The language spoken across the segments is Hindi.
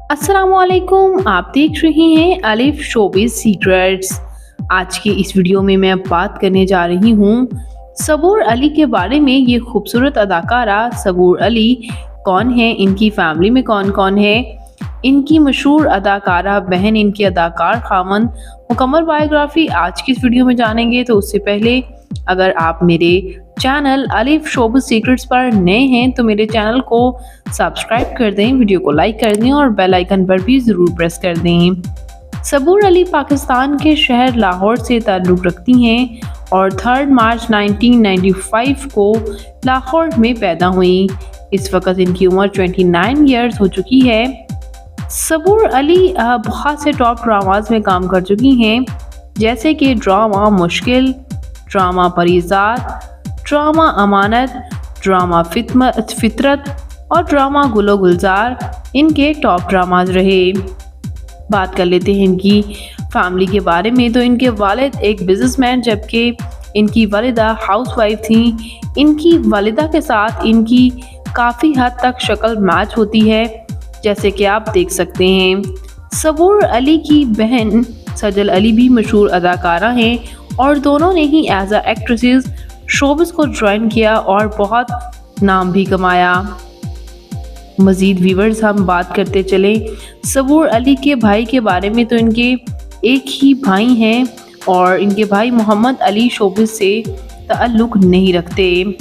अस्सलामुअलैकुम, आप देख रहे हैं अलिफ शोबिज़ सीक्रेट्स। आज की इस वीडियो में मैं बात करने जा रही हूँ सबूर अली के बारे में। ये खूबसूरत अदाकारा सबूर अली कौन है, इनकी फैमिली में कौन कौन है, इनकी मशहूर अदाकारा बहन, इनके अदाकार खामन, मुकम्मल बायोग्राफी आज की इस वीडियो में जानेंगे। तो उससे पहले अगर आप मेरे चैनल अलिफ शोबिज़ सीक्रेट्स पर नए हैं तो मेरे चैनल को सब्सक्राइब कर दें, वीडियो को लाइक कर दें और बेल आइकन पर भी ज़रूर प्रेस कर दें। सबूर अली पाकिस्तान के शहर लाहौर से ताल्लुक़ रखती हैं और 3 मार्च 1995 को लाहौर में पैदा हुई। इस वक्त इनकी उम्र 29 ईयर्स हो चुकी है। सबूर अली बहुत से टॉप ड्रामाज में काम कर चुकी हैं, जैसे कि ड्रामा मुश्किल, ड्रामा परिजात, ड्रामा अमानत, ड्रामा फितरत और ड्रामा गुलो गुलजार इनके टॉप ड्रामाज रहे। बात कर लेते हैं इनकी फैमिली के बारे में। तो इनके वालिद एक बिजनेसमैन जबकि इनकी वालिदा हाउसवाइफ थी। इनकी वालिदा के साथ इनकी काफ़ी हद तक शक्ल मैच होती है, जैसे कि आप देख सकते हैं। सबूर अली की बहन सजल अली भी मशहूर अदाकारा हैं और दोनों ने ही एज अ एक्ट्रेसेस शोबिज़ को ज्वाइन किया और बहुत नाम भी कमाया। मज़ीद व्यूवर्स, हम बात करते चले सबूर अली के भाई के बारे में। तो इनके एक ही भाई हैं और इनके भाई मोहम्मद अली शोबिज़ से ताल्लुक़ नहीं रखते।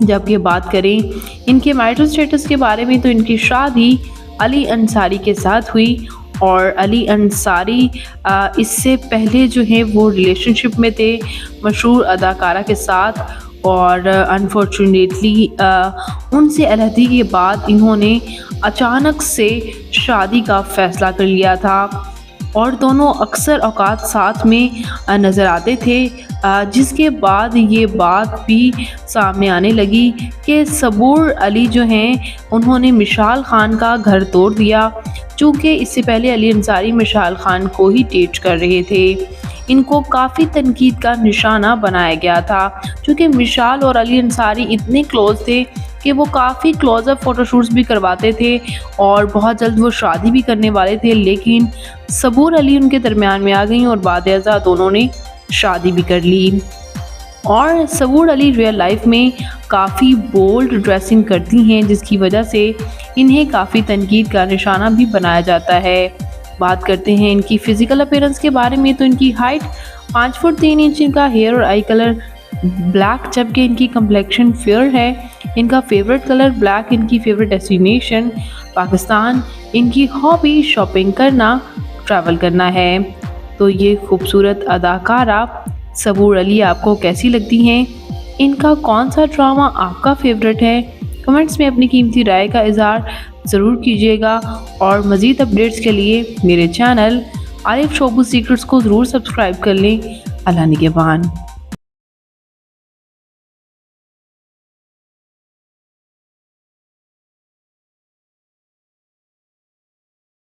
जबकि बात करें इनके मैरिटल स्टेटस के बारे में तो इनकी शादी अली अंसारी के साथ हुई और अली अंसारी इससे पहले जो है वो रिलेशनशिप में थे मशहूर अदाकारा के साथ और अनफॉर्चुनेटली उनसे अलहदगी के बाद इन्होंने अचानक से शादी का फ़ैसला कर लिया था और दोनों अक्सर औकात साथ में नज़र आते थे, जिसके बाद ये बात भी सामने आने लगी कि सबूर अली जो हैं उन्होंने मिशाल खान का घर तोड़ दिया, चूँकि इससे पहले अली अंसारी मिशाल खान को ही डेट कर रहे थे। इनको काफ़ी तनकीद का निशाना बनाया गया था, क्योंकि मिशाल और अली अंसारी इतने क्लोज़ थे कि वो काफ़ी क्लोज़अप फ़ोटोशूट्स भी करवाते थे और बहुत जल्द वो शादी भी करने वाले थे। लेकिन सबूर अली उनके दरमियान में आ गई और बाद-ए-अज़ा दोनों ने शादी भी कर ली। और सबूर अली रियल लाइफ में काफ़ी बोल्ड ड्रेसिंग करती हैं, जिसकी वजह से इन्हें काफ़ी तनकीद का निशाना भी बनाया जाता है। बात करते हैं इनकी फ़िज़िकल अपीयरेंस के बारे में। तो इनकी हाइट 5 फुट 3 इंच, इनका हेयर और आई कलर ब्लैक, जबकि इनकी कम्प्लेक्शन फेयर है। इनका फेवरेट कलर ब्लैक, इनकी फेवरेट डेस्टिनेशन पाकिस्तान, इनकी हॉबी शॉपिंग करना, ट्रैवल करना है। तो ये खूबसूरत अदाकारा सबूर अली आपको कैसी लगती हैं? इनका कौन सा ड्रामा आपका फेवरेट है? कमेंट्स में अपनी कीमती राय का इज़हार ज़रूर कीजिएगा और मज़ीद अपडेट्स के लिए मेरे चैनल अलिफ शोबिज़ सीक्रेट्स को ज़रूर सब्सक्राइब कर लें। अल्लाह निगहबान।